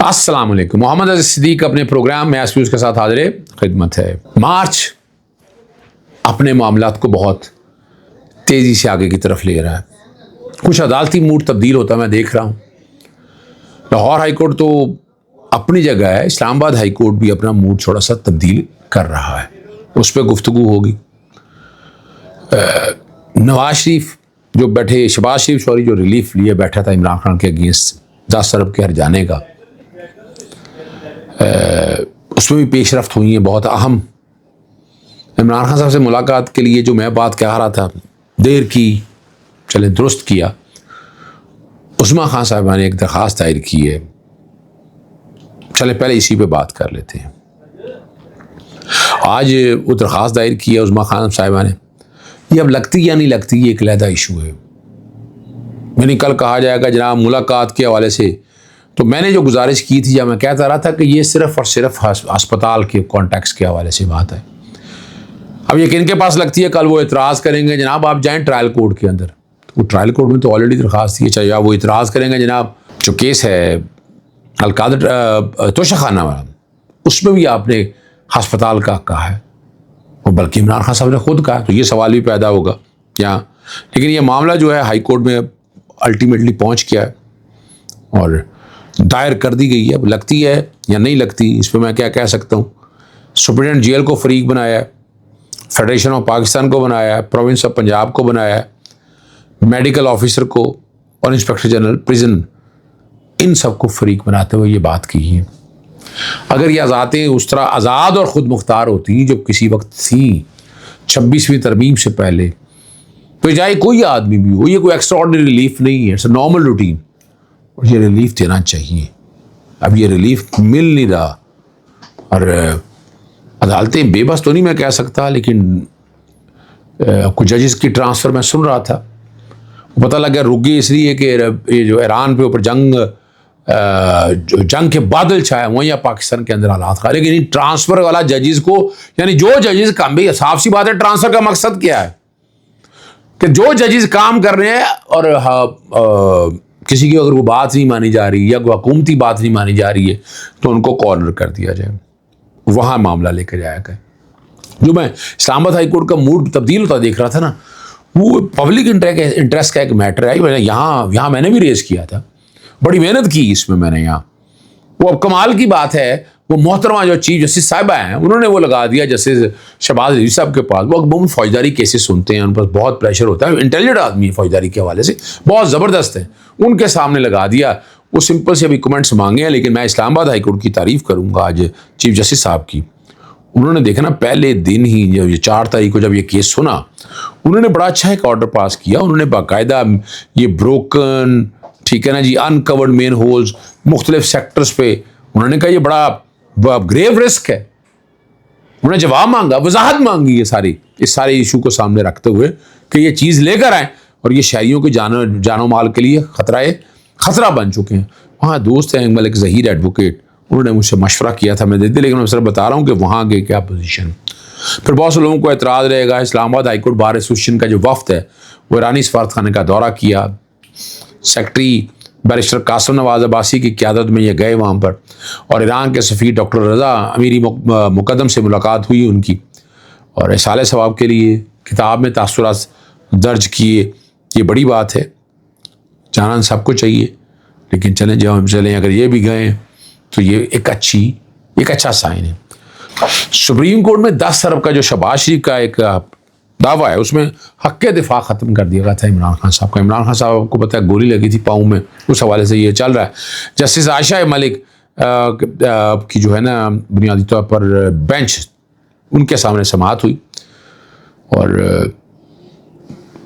السلام علیکم. محمد عزیز صدیق اپنے پروگرام میں ایس کے ساتھ حاضر خدمت ہے. مارچ اپنے معاملات کو بہت تیزی سے آگے کی طرف لے رہا ہے. کچھ عدالتی موڈ تبدیل ہوتا میں دیکھ رہا ہوں. لاہور ہائی کورٹ تو اپنی جگہ ہے, اسلام آباد ہائی کورٹ بھی اپنا موڈ تھوڑا سا تبدیل کر رہا ہے, اس پہ گفتگو ہوگی. نواز شریف جو بیٹھے, شہباز شریف سوری جو ریلیف لیے بیٹھا تھا عمران خان کے اگینسٹ 10 ارب کے ہر جانے کا, اس میں بھی پیش رفت ہوئی ہیں بہت اہم. عمران خان صاحب سے ملاقات کے لیے جو میں بات کہہ رہا تھا, دیر کی چلیں درست کیا. عثمان خان صاحبہ نے ایک درخواست دائر کی ہے, چلیں پہلے اسی پہ بات کر لیتے ہیں. آج وہ درخواست دائر کی ہے عثمان خان صاحبہ نے. یہ اب لگتی یا نہیں لگتی یہ ایک علیحدہ ایشو ہے. یعنی کل کہا جائے گا جناب ملاقات کے حوالے سے, تو میں نے جو گزارش کی تھی جب میں کہتا رہا تھا کہ یہ صرف اور صرف ہسپتال کے کانٹیکس کے حوالے سے بات ہے. اب یہ کن کے پاس لگتی ہے, کل وہ اعتراض کریں گے جناب آپ جائیں ٹرائل کورٹ کے اندر. وہ ٹرائل کورٹ میں تو آلریڈی درخواست دی ہے, چاہے وہ اعتراض کریں گے جناب جو کیس ہے القادر توشہ خانہ والا, اس میں بھی آپ نے ہسپتال کا کہا ہے, اور بلکہ عمران خان صاحب نے خود کہا. تو یہ سوال بھی پیدا ہوگا یہاں. لیکن یہ معاملہ جو ہے ہائی کورٹ میں الٹیمیٹلی پہنچ گیا ہے اور دائر کر دی گئی ہے. اب لگتی ہے یا نہیں لگتی اس پہ میں کیا کہہ سکتا ہوں. سپرنٹینڈنٹ جیل کو فریق بنایا ہے, فیڈریشن آف پاکستان کو بنایا ہے, پروونس آف پنجاب کو بنایا ہے, میڈیکل آفیسر کو اور انسپیکٹر جنرل پریزن, ان سب کو فریق بناتے ہوئے یہ بات کی ہے. اگر یہ آزادیں اس طرح آزاد اور خود مختار ہوتی جو کسی وقت تھیں 26ویں ترمیم سے پہلے, تو چاہے کوئی آدمی بھی ہو, یہ کوئی ایکسٹرا آرڈنری ریلیف نہیں ہے, اٹس اے نارمل روٹین, اور یہ ریلیف دینا چاہیے. اب یہ ریلیف مل نہیں رہا, اور عدالتیں بے بس تو نہیں میں کہہ سکتا, لیکن کچھ ججز کی ٹرانسفر میں سن رہا تھا, پتہ لگا رک گئی اس لیے کہ یہ جو ایران پہ اوپر جنگ کے بادل چھائے ہوئے یا پاکستان کے اندر حالات خراب. لیکن ٹرانسفر والا ججز کو, یعنی جو ججز کام, بھی صاف سی بات ہے ٹرانسفر کا مقصد کیا ہے کہ جو ججز کام کر رہے ہیں اور کسی کی اگر وہ بات نہیں مانی جا رہی یا کوئی حکومتی بات نہیں مانی جا رہی ہے تو ان کو کارنر کر دیا جائے, وہاں معاملہ لے کے جایا گیا. جو میں اسلام آباد ہائی کورٹ کا موڈ تبدیل ہوتا دیکھ رہا تھا نا, وہ پبلک انٹرسٹ کا ایک میٹر ہے. یہاں میں نے بھی ریز کیا تھا, بڑی محنت کی اس میں نے یہاں. وہ اب کمال کی بات ہے, وہ محترمہ جو چیف جسٹس صاحبہ ہیں انہوں نے وہ لگا دیا جسٹس شہباز شریف صاحب کے پاس. وہ عموماً فوجداری کیسز سنتے ہیں, ان پر بہت پریشر ہوتا ہے, انٹیلیجنٹ آدمی ہے فوجداری کے حوالے سے, بہت زبردست ہے. ان کے سامنے لگا دیا. وہ سمپل سے ابھی کمنٹس مانگے ہیں, لیکن میں اسلام آباد ہائی کورٹ کی تعریف کروں گا آج چیف جسٹس صاحب کی. انہوں نے دیکھا نا پہلے دن ہی جب یہ 4 تاریخ کو جب یہ کیس سنا, انہوں نے بڑا اچھا ایک آرڈر پاس کیا. انہوں نے باقاعدہ یہ بروکن, ٹھیک ہے نا جی, انکورڈ مین ہولز مختلف سیکٹرز پہ انہوں نے کہا یہ بڑا گریو رسک ہے. انہوں نے جواب مانگا, وضاحت مانگی اس سارے ایشو کو سامنے رکھتے ہوئے کہ یہ چیز لے کر آئیں, اور یہ شہریوں کے جان و مال کے لیے خطرہ بن چکے ہیں. وہاں دوست ہیں ملک ظہیر ایڈوکیٹ, انہوں نے مجھ سے مشورہ کیا تھا, میں دیتے, لیکن میں صرف بتا رہا ہوں کہ وہاں کے کیا پوزیشن. پھر بہت سے لوگوں کو اعتراض رہے گا. اسلام آباد ہائی کورٹ بار ایسوسیشن کا جو وفد ہے وہ ایرانی سفارت خانے کا دورہ کیا. سیکرٹری بیرسٹر قاسم نواز عباسی کی قیادت میں یہ گئے وہاں پر, اور ایران کے سفیر ڈاکٹر رضا امیری مقدم سے ملاقات ہوئی ان کی, اور احصال ثواب کے لیے کتاب میں تاثرات درج کیے. یہ بڑی بات ہے, جاننا سب کو چاہیے, لیکن جب ہم چلیں اگر یہ بھی گئے تو یہ ایک اچھا سائن ہے. سپریم کورٹ میں 10 ارب کا جو شہباز شریف کا ایک دعویٰ ہے, اس میں حق دفاع ختم کر دیا گیا تھا عمران خان صاحب کا. عمران خان صاحب کو پتہ ہے گولی لگی تھی پاؤں میں, اس حوالے سے یہ چل رہا ہے. جسٹس عائشہ ملک کی جو ہے نا بنیادی طور پر بینچ, ان کے سامنے سماعت ہوئی, اور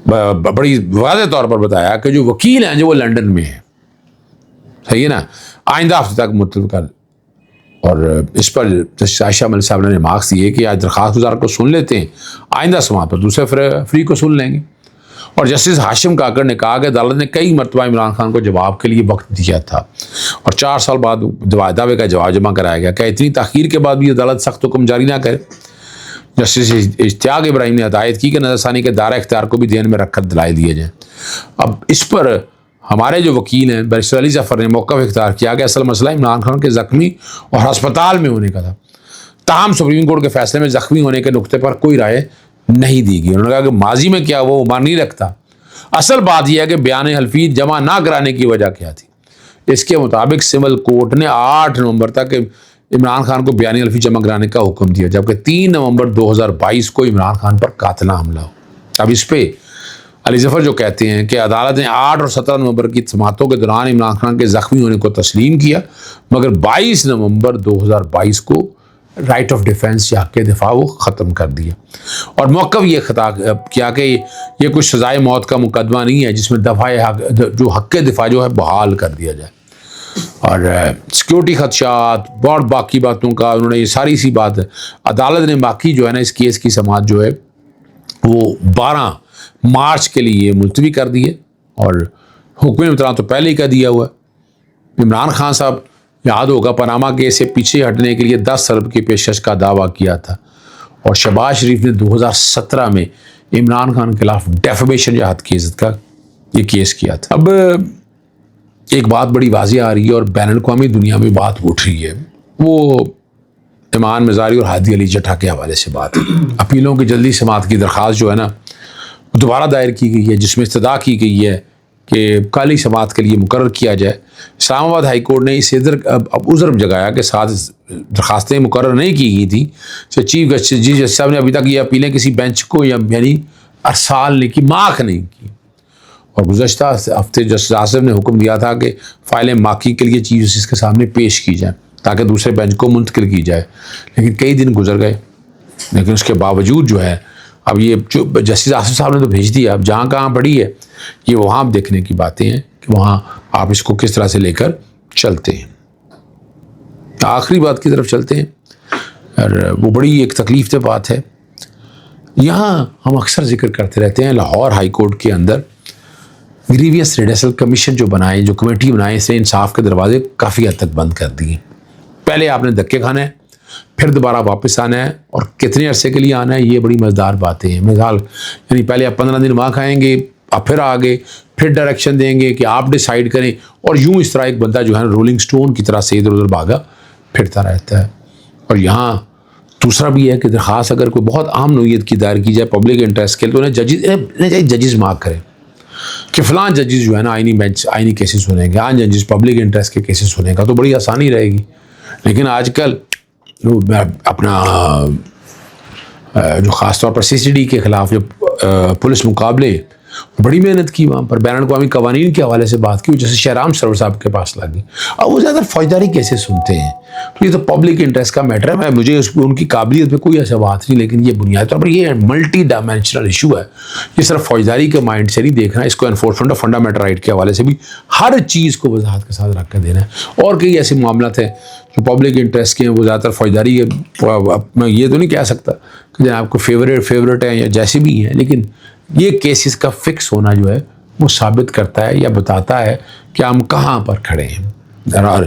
بڑی واضح طور پر بتایا کہ جو وکیل ہیں جو وہ لنڈن میں ہیں, صحیح ہے نا, آئندہ ہفتے تک مطلب کر. اور اس پر جسٹس عائشہ ملک صاحب نے ریمارکس دیے کہ آج درخواست گزار کو سن لیتے ہیں, آئندہ سماعت پر دوسرے فریق کو سن لیں گے. اور جسٹس ہاشم کاکڑ نے کہا کہ عدالت نے کئی مرتبہ عمران خان کو جواب کے لیے وقت دیا تھا, اور 4 سال بعد دعوے کا جواب جمع کرایا گیا. کہ اتنی تاخیر کے بعد بھی عدالت سخت حکم جاری نہ کرے. جسٹس اشتیاق ابراہیم نے ہدایت کی کہ نظر ثانی کے دائرہ اختیار کو بھی دھیان میں رکھ کر دلائل دیے جائیں. اب اس پر ہمارے جو وکیل ہیں بیرسٹر علی ظفر نے موقف اختیار کیا کہ اصل مسئلہ عمران خان کے زخمی اور ہسپتال میں ہونے کا تھا، تاہم سپریم کورٹ کے فیصلے میں زخمی ہونے کے نقطے پر کوئی رائے نہیں دی گئی۔ انہوں نے کہا کہ ماضی میں کیا وہ عمر نہیں رکھتا، اصل بات یہ ہے کہ بیان حلفی جمع نہ کرانے کی وجہ کیا تھی۔ اس کے مطابق سول کورٹ نے 8 نومبر تک عمران خان کو بیان حلفی جمع کرانے کا حکم دیا، جبکہ 3 نومبر 2022 کو عمران خان پر قاتلانہ حملہ ہو۔ اب اس پہ علی ظفر جو کہتے ہیں کہ عدالت نے 8 اور 17 نومبر کی سماعتوں کے دوران عمران خان کے زخمی ہونے کو تسلیم کیا، مگر 22 نومبر 2022 کو رائٹ آف ڈیفینس یا حق دفاع وہ ختم کر دیا، اور موقف یہ خطا کیا کہ یہ کوئی سزائے موت کا مقدمہ نہیں ہے جس میں دفاع جو حق دفاع جو ہے بحال کر دیا جائے، اور سیکیورٹی خدشات اور باقی باتوں کا انہوں نے یہ ساری سی بات عدالت نے باقی جو ہے نا اس کیس کی سماعت جو ہے وہ 12 مارچ کے لیے ملتوی کر دیے، اور حکم امتناع تو پہلے ہی کا دیا ہوا ہے۔ عمران خان صاحب یاد ہوگا پاناما کیس سے پیچھے ہٹنے کے لیے 10 ارب کی پیشکش کا دعویٰ کیا تھا، اور شہباز شریف نے 2017 میں عمران خان کے خلاف ڈیفیمیشن یا حد کی عزت کا یہ کیس کیا تھا۔ اب ایک بات بڑی واضح آ رہی ہے اور بین الاقوامی دنیا میں بات اٹھ رہی ہے، وہ ایمان مزاری اور ہادی علی جٹھا کے حوالے سے بات ہے۔ اپیلوں کی جلدی سماعت کی درخواست جو ہے نا دوبارہ دائر کی گئی ہے، جس میں استدعا کی گئی ہے کہ کالی سماعت کے لیے مقرر کیا جائے۔ اسلام آباد ہائی کورٹ نے اس عذر جگایا کہ 7 درخواستیں مقرر نہیں کی گئی تھیں، چیف جسٹس صاحب نے ابھی تک یہ اپیلیں کسی بینچ کو یعنی ارسال نہیں کی، ماخ نہیں کی، اور گزشتہ ہفتے جسٹس آصف نے حکم دیا تھا کہ فائلیں ماخی کے لیے چیف جسٹس کے سامنے پیش کی جائیں تاکہ دوسرے بینچ کو منتقل کی جائے، لیکن کئی دن گزر گئے، لیکن اس کے باوجود جو ہے اب یہ جو جسٹس آصف صاحب نے تو بھیج دیا، اب جہاں کہاں پڑی ہے یہ وہاں دیکھنے کی باتیں ہیں کہ وہاں آپ اس کو کس طرح سے لے کر چلتے ہیں۔ آخری بات کی طرف چلتے ہیں، اور وہ بڑی ایک تکلیف دہ بات ہے، یہاں ہم اکثر ذکر کرتے رہتے ہیں لاہور ہائی کورٹ کے اندر گریویس ریڈیسل کمیشن جو بنائے، جو کمیٹی بنائے، اس نے انصاف کے دروازے کافی حد تک بند کر دیے۔ پہلے آپ نے دھکے کھانا ہے، پھر دوبارہ واپس آنا ہے، اور کتنے عرصے کے لیے آنا ہے، یہ بڑی مزیدار باتیں ہیں۔ مثال یعنی پہلے آپ 15 دن وہاں کھائیں گے، آپ پھر آگے پھر ڈائریکشن دیں گے کہ آپ ڈیسائیڈ کریں، اور یوں اس طرح ایک بندہ جو ہے رولنگ سٹون کی طرح سے ادھر ادھر بھاگا پھرتا رہتا ہے۔ اور یہاں دوسرا بھی ہے کہ درخواست اگر کوئی بہت عام نوعیت کی دائر کی جائے پبلک انٹرسٹ کے لیے، تو انہیں ججز مارک کریں کہ فلاں ججز جو ہے نا آئینی کیسز سنیں گے، ججز پبلک انٹرسٹ کے کیسز سنیں گا، تو بڑی آسانی رہے گی۔ لیکن آج کل اپنا جو خاص طور پر CCD کے خلاف جو پولیس مقابلے بڑی محنت کی، وہاں پر بین الاقوامی قوانین کے حوالے سے بات کی، جیسے شہرام سرور صاحب کے پاس لگی، اور وہ زیادہ فوجداری کیسے سنتے ہیں، تو یہ تو پبلک انٹرسٹ کا میٹر ہے۔ مجھے ان کی قابلیت پہ کوئی ایسا بات نہیں، لیکن یہ بنیادی طور پر یہ ملٹی ڈائمینشنل ایشو ہے، یہ صرف فوجداری کے مائنڈ سے نہیں دیکھنا، اس کو انفورسمنٹ آف فنڈامنٹل رائٹ کے حوالے سے بھی ہر چیز کو وضاحت کے ساتھ رکھ کر دینا ہے۔ اور کئی ایسے معاملات ہیں جو پبلک انٹرسٹ کے ہیں، وہ زیادہ تر فوجداری ہے۔ میں یہ تو نہیں کہہ سکتا کہ جناب کو فیوریٹ ہیں یا جیسے بھی ہیں، لیکن یہ کیسز کا فکس ہونا جو ہے وہ ثابت کرتا ہے یا بتاتا ہے کہ ہم کہاں پر کھڑے ہیں۔ اور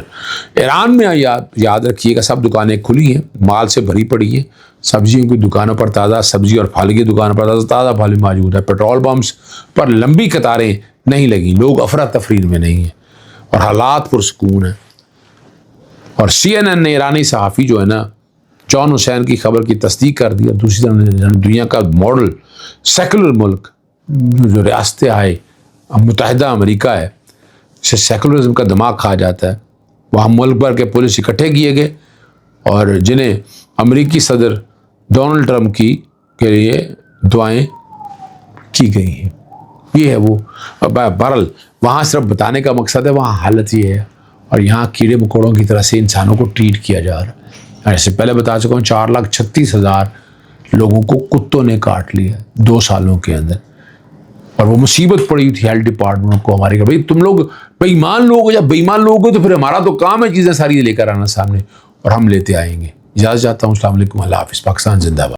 ایران میں یاد رکھیے گا سب دکانیں کھلی ہیں، مال سے بھری پڑی ہیں، سبزیوں کی دکانوں پر تازہ سبزی اور پھل کی دکانوں پر تازہ پھل موجود ہے، پیٹرول پمپس پر لمبی قطاریں نہیں لگیں، لوگ افراتفری میں نہیں ہیں، اور حالات پرسکون ہیں۔ اور CNN نے ایرانی صحافی جو ہے نا جان حسین کی خبر کی تصدیق کر دی، اور دوسری طرف دنیا کا ماڈل سیکولر ملک جو ریاستہائے متحدہ امریکہ ہے، اسے سیکولرزم کا دماغ کھا جاتا ہے، وہاں ملک بھر کے پولیس اکٹھے کیے گئے، اور جنہیں امریکی صدر ڈونلڈ ٹرمپ کے لیے دعائیں کی گئی ہیں۔ یہ ہے وہ بہرحال وہاں صرف بتانے کا مقصد ہے، وہاں حالت یہ ہے، اور یہاں کیڑے مکوڑوں کی طرح سے انسانوں کو ٹریٹ کیا جا رہا ہے۔ ایسے پہلے بتا چکا ہوں 4,36,000 لوگوں کو کتوں نے کاٹ لیا 2 سالوں کے اندر، اور وہ مصیبت پڑی تھی ہیلتھ ڈپارٹمنٹ کو ہماری کہ بھائی تم لوگ بے ایمان لوگ ہو، یا بے ایمان لوگ ہو تو پھر ہمارا تو کام ہے چیزیں ساری لے کر آنا سامنے، اور ہم لیتے آئیں گے۔ اجازت چاہتا ہوں، السلام علیکم، اللہ حافظ، پاکستان زندہ باد۔